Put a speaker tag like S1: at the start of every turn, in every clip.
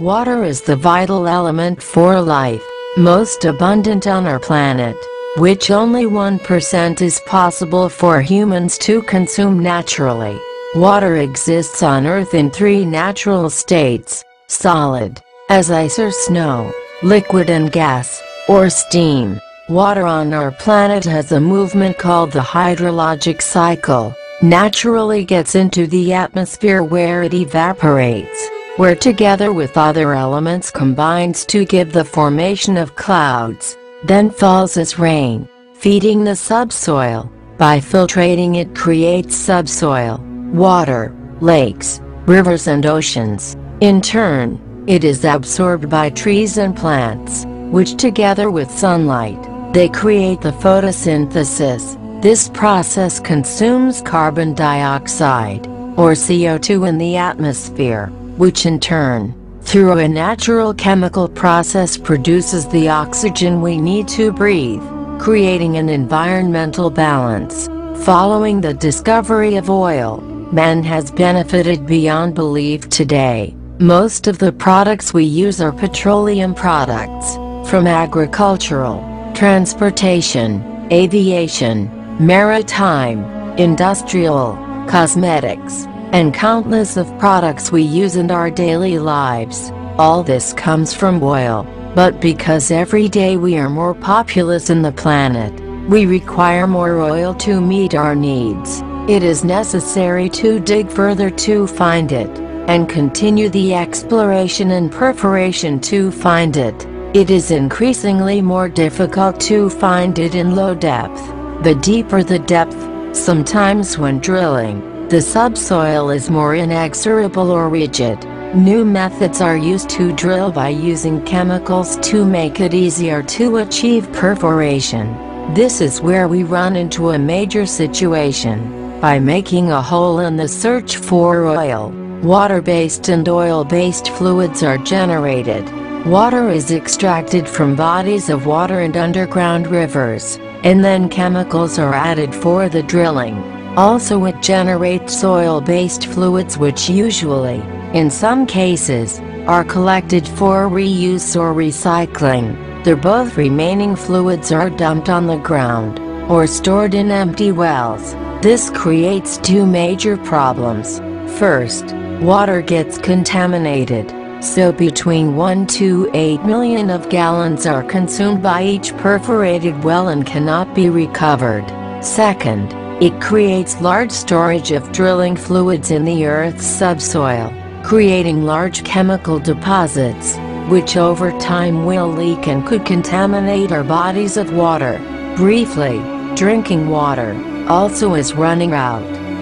S1: Water is the vital element for life, most abundant on our planet, which only 1% is possible for humans to consume naturally. Water exists on Earth in three natural states: solid, as ice or snow; liquid and gas, or steam. Water on our planet has a movement called the hydrologic cycle. Naturally gets into the atmosphere where it evaporates, where together with other elements combines to give the formation of clouds, then falls as rain, feeding the subsoil. By filtrating it creates subsoil, water, lakes, rivers and oceans. In turn, it is absorbed by trees and plants, which together with sunlight, they create the photosynthesis. This process consumes carbon dioxide, or CO2 in the atmosphere, which in turn, through a natural chemical process produces the oxygen we need to breathe, creating an environmental balance. Following the discovery of oil, man has benefited beyond belief today. Most of the products we use are petroleum products, from agricultural, transportation, aviation, maritime, industrial, cosmetics, and countless of products we use in our daily lives. All this comes from oil, but because every day we are more populous in the planet, we require more oil to meet our needs. It is necessary to dig further to find it, and continue the exploration and perforation to find it. It is increasingly more difficult to find it in low depth. The deeper the depth, sometimes when drilling, the subsoil is more inexorable or rigid. New methods are used to drill by using chemicals to make it easier to achieve perforation. This is where we run into a major situation. By making a hole in the search for oil, water-based and oil-based fluids are generated. Water is extracted from bodies of water and underground rivers, and then chemicals are added for the drilling. Also it generates soil-based fluids which usually, in some cases, are collected for reuse or recycling. The both remaining fluids are dumped on the ground, or stored in empty wells. This creates two major problems. First, water gets contaminated, so between 1 to 8 million of gallons are consumed by each perforated well and cannot be recovered. Second, it creates large storage of drilling fluids in the Earth's subsoil, creating large chemical deposits, which over time will leak and could contaminate our bodies of water. Briefly, drinking water also is running out.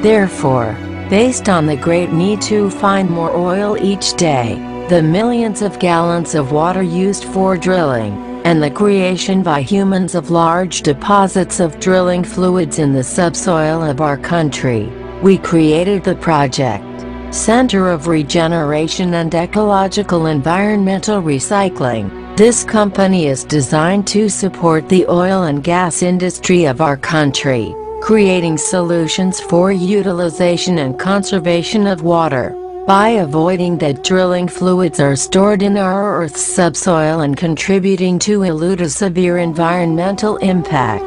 S1: Therefore, based on the great need to find more oil each day, the millions of gallons of water used for drilling, and the creation by humans of large deposits of drilling fluids in the subsoil of our country, we created the project Center of Regeneration and Ecological Environmental Recycling. This company is designed to support the oil and gas industry of our country, creating solutions for utilization and conservation of water, by avoiding that drilling fluids are stored in our Earth's subsoil and contributing to elude a severe environmental impact.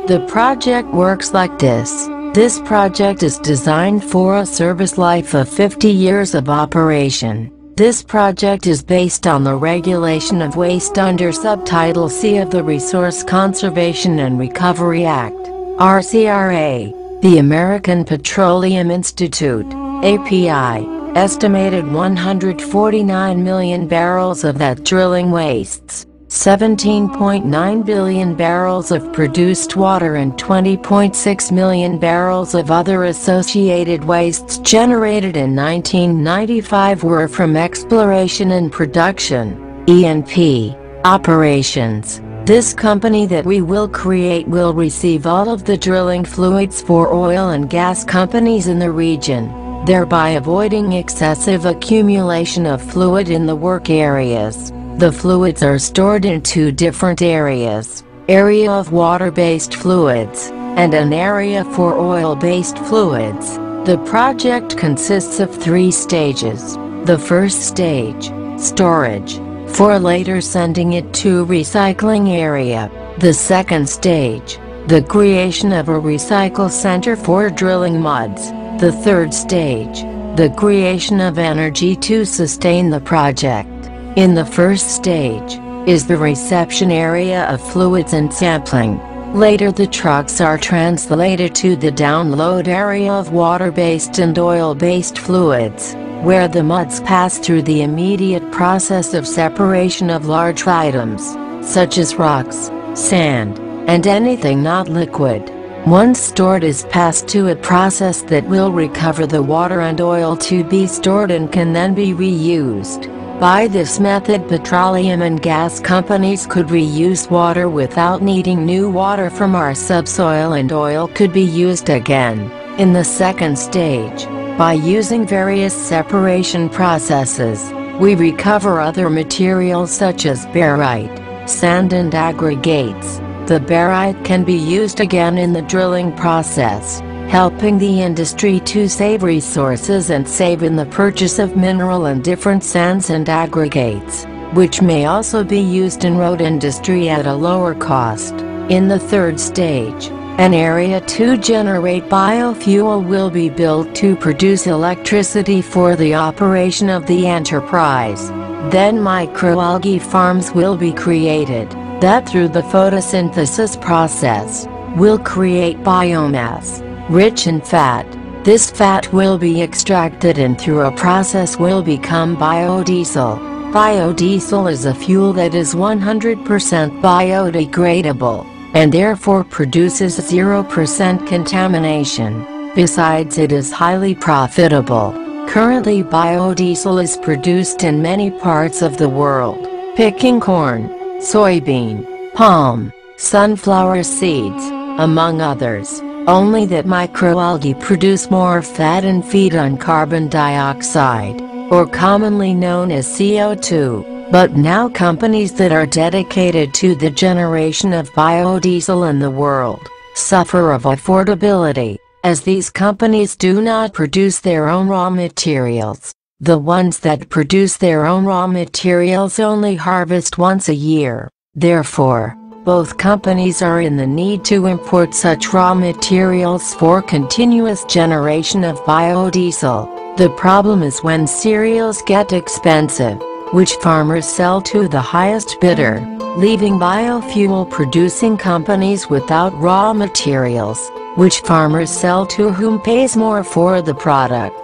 S1: The project works like this. This project is designed for a service life of 50 years of operation. This project is based on the regulation of waste under Subtitle C of the Resource Conservation and Recovery Act, RCRA. The American Petroleum Institute, API, estimated 149 million barrels of that drilling wastes, 17.9 billion barrels of produced water and 20.6 million barrels of other associated wastes generated in 1995 were from exploration and production, E&P, operations. This company that we will create will receive all of the drilling fluids for oil and gas companies in the region, thereby avoiding excessive accumulation of fluid in the work areas. The fluids are stored in two different areas: area of water-based fluids, and an area for oil-based fluids. The project consists of 3 stages. The first stage, storage, for later sending it to recycling area. The second stage, the creation of a recycle center for drilling muds. The third stage, the creation of energy to sustain the project. In the first stage, is the reception area of fluids and sampling. Later the trucks are translated to the download area of water-based and oil-based fluids, where the muds pass through the immediate process of separation of large items, such as rocks, sand, and anything not liquid. Once stored is passed to a process that will recover the water and oil to be stored and can then be reused. By this method, petroleum and gas companies could reuse water without needing new water from our subsoil, and oil could be used again. In the second stage, by using various separation processes, we recover other materials such as barite, sand and aggregates. The barite can be used again in the drilling process, helping the industry to save resources and save in the purchase of mineral and different sands and aggregates, which may also be used in road industry at a lower cost. In the third stage, an area to generate biofuel will be built to produce electricity for the operation of the enterprise. Then microalgae farms will be created, that through the photosynthesis process, will create biomass, rich in fat. This fat will be extracted and through a process will become biodiesel. Biodiesel is a fuel that is 100% biodegradable, and therefore produces 0% contamination. Besides, it is highly profitable. Currently, biodiesel is produced in many parts of the world, picking corn, soybean, palm, sunflower seeds, among others. Only that microalgae produce more fat and feed on carbon dioxide, or commonly known as CO2. But now companies that are dedicated to the generation of biodiesel in the world suffer of affordability, as these companies do not produce their own raw materials. The ones that produce their own raw materials only harvest once a year. Therefore, both companies are in the need to import such raw materials for continuous generation of biodiesel. The problem is when cereals get expensive, which farmers sell to the highest bidder, leaving biofuel producing companies without raw materials, which farmers sell to whom pays more for the product.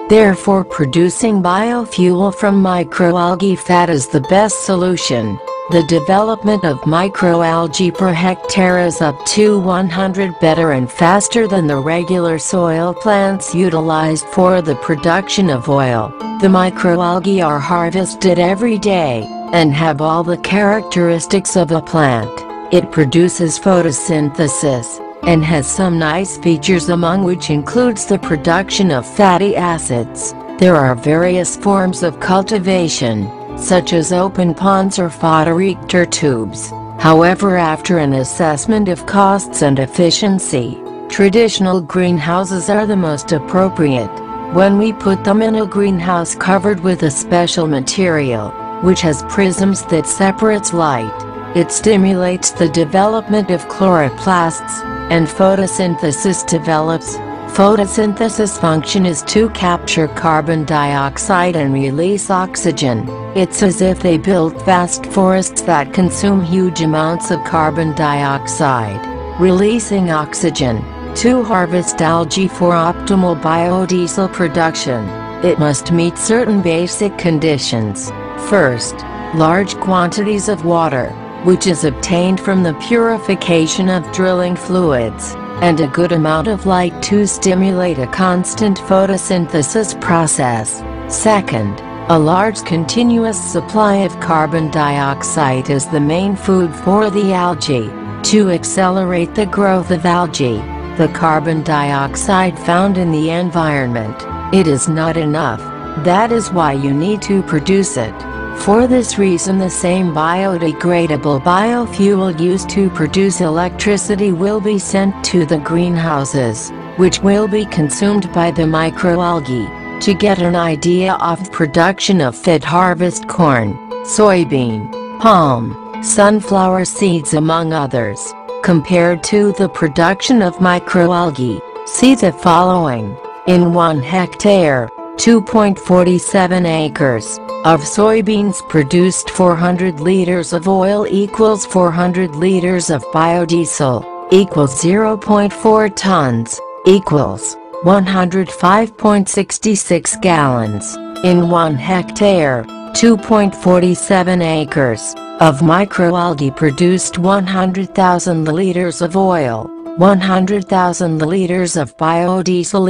S1: Therefore, producing biofuel from microalgae fat is the best solution. The development of microalgae per hectare is up to 100 better and faster than the regular soil plants utilized for the production of oil. The microalgae are harvested every day, and have all the characteristics of a plant. It produces photosynthesis, and has some nice features, among which includes the production of fatty acids. There are various forms of cultivation, such as open ponds or photoreactor tubes. However, after an assessment of costs and efficiency, traditional greenhouses are the most appropriate. When we put them in a greenhouse covered with a special material, which has prisms that separates light, it stimulates the development of chloroplasts, and photosynthesis develops. Photosynthesis function is to capture carbon dioxide and release oxygen. It's as if they built vast forests that consume huge amounts of carbon dioxide, releasing oxygen. To harvest algae for optimal biodiesel production, it must meet certain basic conditions. First, large quantities of water, which is obtained from the purification of drilling fluids, and a good amount of light to stimulate a constant photosynthesis process. Second, a large continuous supply of carbon dioxide is the main food for the algae. To accelerate the growth of algae, the carbon dioxide found in the environment, it is not enough. That is why you need to produce it. For this reason, the same biodegradable biofuel used to produce electricity will be sent to the greenhouses, which will be consumed by the microalgae. To get an idea of production of fit harvest corn, soybean, palm, sunflower seeds among others, compared to the production of microalgae, see the following. In 1 hectare, 2.47 acres, of soybeans produced 400 liters of oil equals 400 liters of biodiesel, equals 0.4 tons, equals 105.66 gallons. In 1 hectare, 2.47 acres, of microalgae produced 100,000 liters of oil, 100,000 liters of biodiesel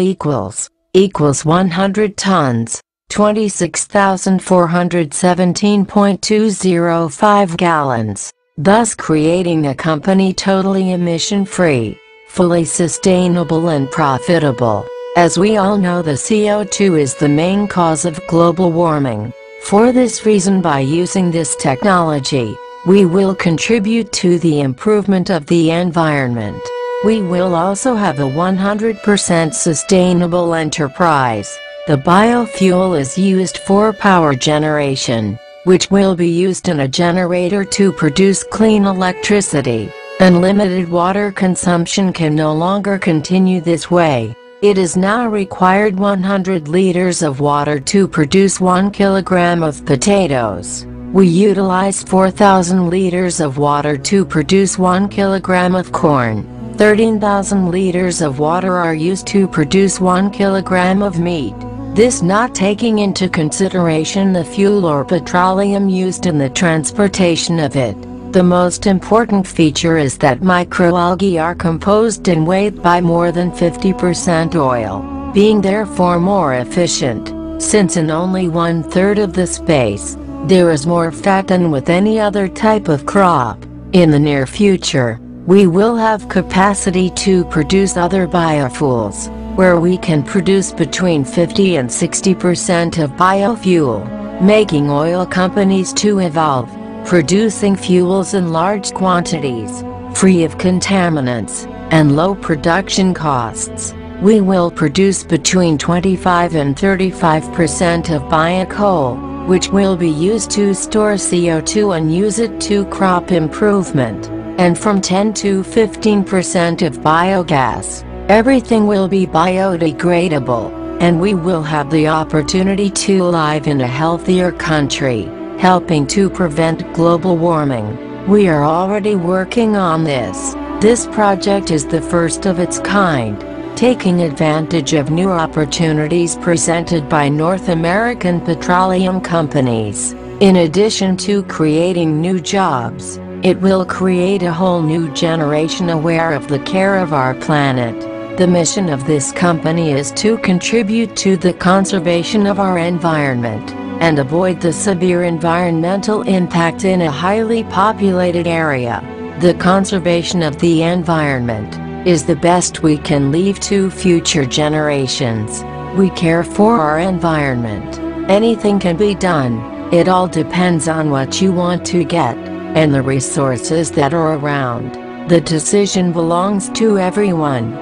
S1: equals 100 tons, 26,417.205 gallons, thus creating a company totally emission-free, fully sustainable and profitable. As we all know, the CO2 is the main cause of global warming. For this reason, by using this technology, we will contribute to the improvement of the environment. We will also have a 100% sustainable enterprise. The biofuel is used for power generation, which will be used in a generator to produce clean electricity. Unlimited water consumption can no longer continue this way. It is now required 100 liters of water to produce 1 kilogram of potatoes. We utilize 4,000 liters of water to produce 1 kilogram of corn. 13,000 liters of water are used to produce 1 kilogram of meat. This not taking into consideration the fuel or petroleum used in the transportation of it. The most important feature is that microalgae are composed and weighed by more than 50% oil, being therefore more efficient, since in only 1/3 of the space, there is more fat than with any other type of crop. In the near future, we will have capacity to produce other biofuels, where we can produce between 50 and 60% of biofuel, making oil companies to evolve, producing fuels in large quantities, free of contaminants, and low production costs. We will produce between 25 and 35% of biocoal, which will be used to store CO2 and use it to crop improvement, and from 10 to 15% of biogas. Everything will be biodegradable, and we will have the opportunity to live in a healthier country, helping to prevent global warming. We are already working on this. This project is the first of its kind, taking advantage of new opportunities presented by North American petroleum companies. In addition to creating new jobs, it will create a whole new generation aware of the care of our planet. The mission of this company is to contribute to the conservation of our environment, and avoid the severe environmental impact in a highly populated area. The conservation of the environment is the best we can leave to future generations. We care for our environment. Anything can be done. It all depends on what you want to get, and the resources that are around. The decision belongs to everyone.